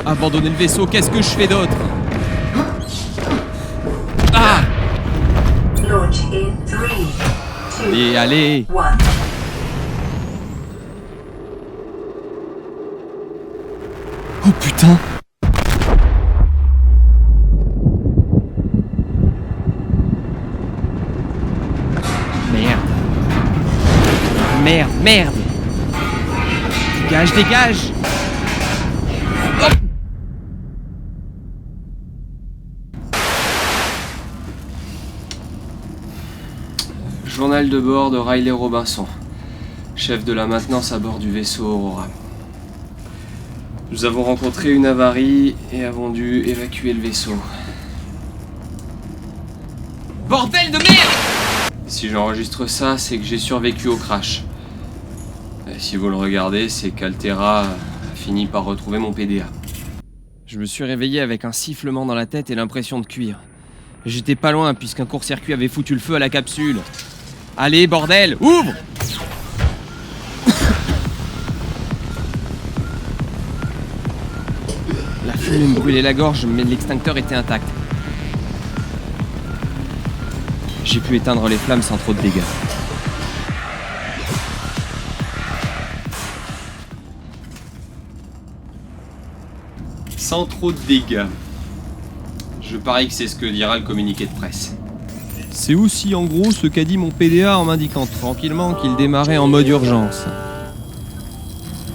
Abandonner le vaisseau, qu'est-ce que je fais d'autre? Ah! Launch in 3, 2, Allez, allez! 1. Oh putain! Merde! Merde, merde! Dégage, dégage! Hop! Journal de bord de Riley Robinson, chef de la maintenance à bord du vaisseau Aurora. Nous avons rencontré une avarie et avons dû évacuer le vaisseau. Bordel de merde! Si j'enregistre ça, c'est que j'ai survécu au crash. Et si vous le regardez, c'est qu'Altera a fini par retrouver mon PDA. Je me suis réveillé avec un sifflement dans la tête et l'impression de cuire. J'étais pas loin puisqu'un court-circuit avait foutu le feu à la capsule. Allez, bordel, ouvre! La fumée me brûlait la gorge, mais l'extincteur était intact. J'ai pu éteindre les flammes sans trop de dégâts. Sans trop de dégâts. Je parie que c'est ce que dira le communiqué de presse. C'est aussi en gros ce qu'a dit mon PDA en m'indiquant tranquillement qu'il démarrait en mode urgence.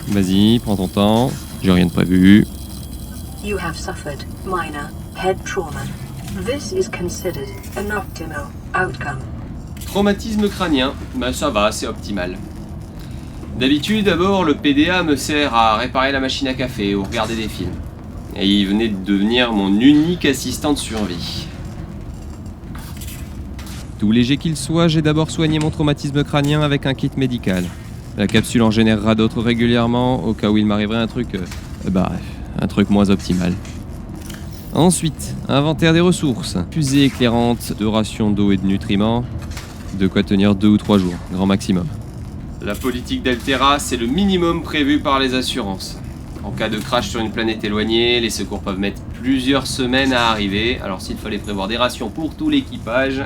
Vas-y, prends ton temps, j'ai rien de prévu. You have suffered minor head trauma. This is considered an optimal outcome. Traumatisme crânien, bah ça va, c'est optimal. D'habitude, d'abord, le PDA me sert à réparer la machine à café ou regarder des films. Et il venait de devenir mon unique assistant de survie. Tout léger qu'il soit, j'ai d'abord soigné mon traumatisme crânien avec un kit médical. La capsule en générera d'autres régulièrement, au cas où il m'arriverait un truc... un truc moins optimal. Ensuite, inventaire des ressources. Fusée éclairante, 2 rations d'eau et de nutriments. De quoi tenir 2 ou 3 jours, grand maximum. La politique d'Altera, c'est le minimum prévu par les assurances. En cas de crash sur une planète éloignée, les secours peuvent mettre plusieurs semaines à arriver. Alors s'il fallait prévoir des rations pour tout l'équipage...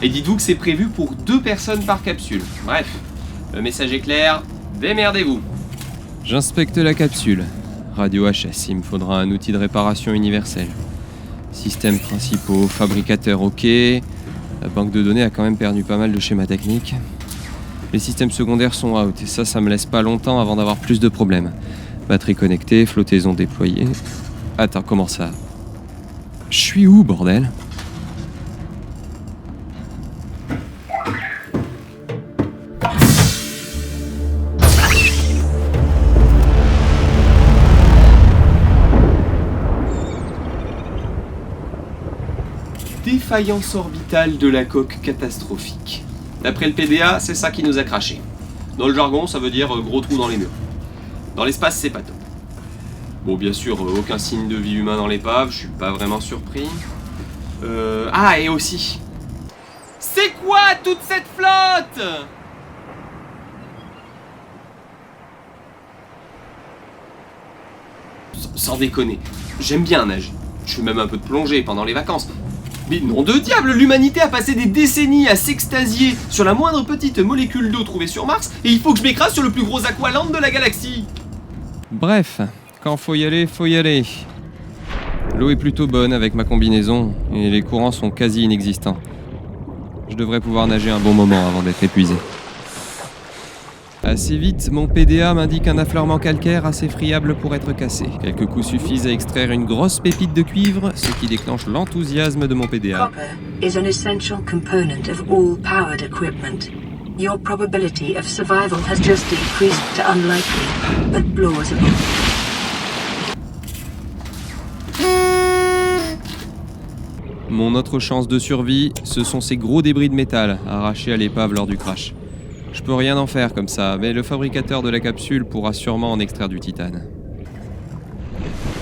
Et dites-vous que c'est prévu pour 2 personnes par capsule. Bref, le message est clair, démerdez-vous. J'inspecte la capsule. Radio HS, il me faudra un outil de réparation universel. Systèmes principaux, fabricateur ok. La banque de données a quand même perdu pas mal de schémas techniques. Les systèmes secondaires sont out, et ça me laisse pas longtemps avant d'avoir plus de problèmes. Batterie connectée, flottaison déployée... Attends, comment ça? Je suis où, bordel? Défaillance orbitale de la coque catastrophique. D'après le PDA, c'est ça qui nous a craché. Dans le jargon, ça veut dire gros trou dans les murs. Dans l'espace, c'est pas top. Bon, bien sûr, aucun signe de vie humain dans l'épave, je suis pas vraiment surpris. Ah, et aussi... C'est quoi toute cette flotte? Sans déconner, j'aime bien nager. Je fais même un peu de plongée pendant les vacances. Mais nom de diable, l'humanité a passé des décennies à s'extasier sur la moindre petite molécule d'eau trouvée sur Mars, et il faut que je m'écrase sur le plus gros aqualand de la galaxie. Bref, quand faut y aller, faut y aller. L'eau est plutôt bonne avec ma combinaison, et les courants sont quasi inexistants. Je devrais pouvoir nager un bon moment avant d'être épuisé. Assez vite, mon PDA m'indique un affleurement calcaire assez friable pour être cassé. Quelques coups suffisent à extraire une grosse pépite de cuivre, ce qui déclenche l'enthousiasme de mon PDA. Copper is an essential component of all powered equipment. Your probability of survival has just increased to unlikely, but plausible. Mon autre chance de survie, ce sont ces gros débris de métal arrachés à l'épave lors du crash. Je peux rien en faire comme ça, mais le fabricateur de la capsule pourra sûrement en extraire du titane.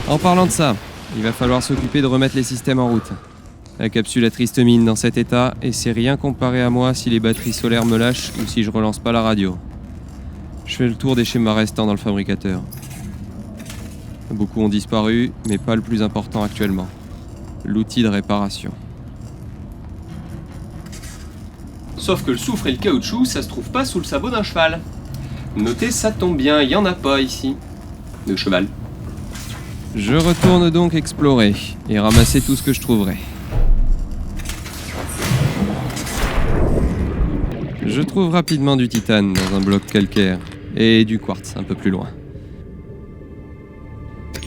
En parlant de ça, il va falloir s'occuper de remettre les systèmes en route. La capsule a triste mine dans cet état, et c'est rien comparé à moi si les batteries solaires me lâchent ou si je relance pas la radio. Je fais le tour des schémas restants dans le fabricateur. Beaucoup ont disparu, mais pas le plus important actuellement. L'outil de réparation. Sauf que le soufre et le caoutchouc, ça se trouve pas sous le sabot d'un cheval. Notez, ça tombe bien, il y en a pas ici. De cheval. Je retourne donc explorer et ramasser tout ce que je trouverai. Je trouve rapidement du titane dans un bloc calcaire et du quartz un peu plus loin.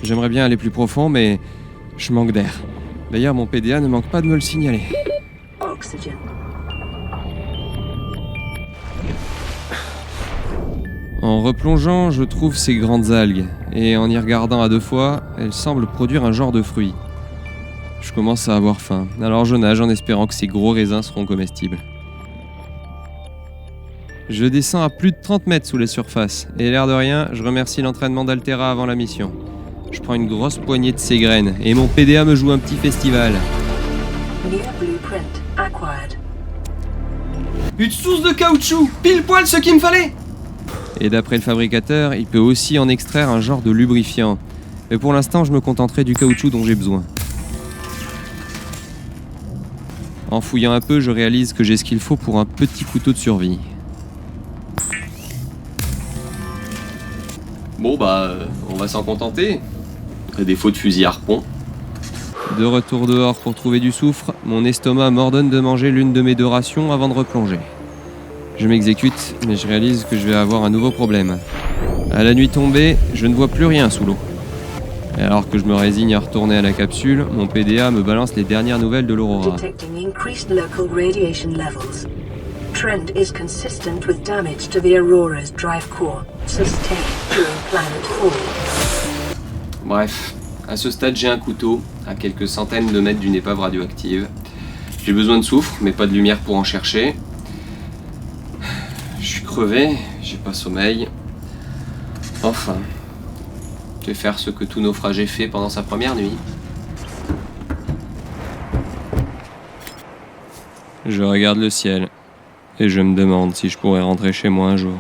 J'aimerais bien aller plus profond, mais je manque d'air. D'ailleurs, mon PDA ne manque pas de me le signaler. Oxygen. En replongeant, je trouve ces grandes algues, et en y regardant à deux fois, elles semblent produire un genre de fruit. Je commence à avoir faim, alors je nage en espérant que ces gros raisins seront comestibles. Je descends à plus de 30 mètres sous la surface, et l'air de rien, je remercie l'entraînement d'Altera avant la mission. Je prends une grosse poignée de ces graines, et mon PDA me joue un petit festival. New blueprint acquired. Une source de caoutchouc, pile poil ce qu'il me fallait! Et d'après le fabricateur, il peut aussi en extraire un genre de lubrifiant. Mais pour l'instant, je me contenterai du caoutchouc dont j'ai besoin. En fouillant un peu, je réalise que j'ai ce qu'il faut pour un petit couteau de survie. Bon on va s'en contenter. À défaut de fusil harpon. De retour dehors pour trouver du soufre, mon estomac m'ordonne de manger l'une de mes 2 rations avant de replonger. Je m'exécute, mais je réalise que je vais avoir un nouveau problème. À la nuit tombée, je ne vois plus rien sous l'eau. Et alors que je me résigne à retourner à la capsule, mon PDA me balance les dernières nouvelles de l'Aurora. Detecting increased local radiation levels. Trend is consistent with damage to the Aurora's drive core, sustained during planet fall. Bref, à ce stade j'ai un couteau, à quelques centaines de mètres d'une épave radioactive. J'ai besoin de soufre, mais pas de lumière pour en chercher. Je suis crevé, j'ai pas sommeil. Enfin, je vais faire ce que tout naufragé fait pendant sa première nuit. Je regarde le ciel et je me demande si je pourrais rentrer chez moi un jour.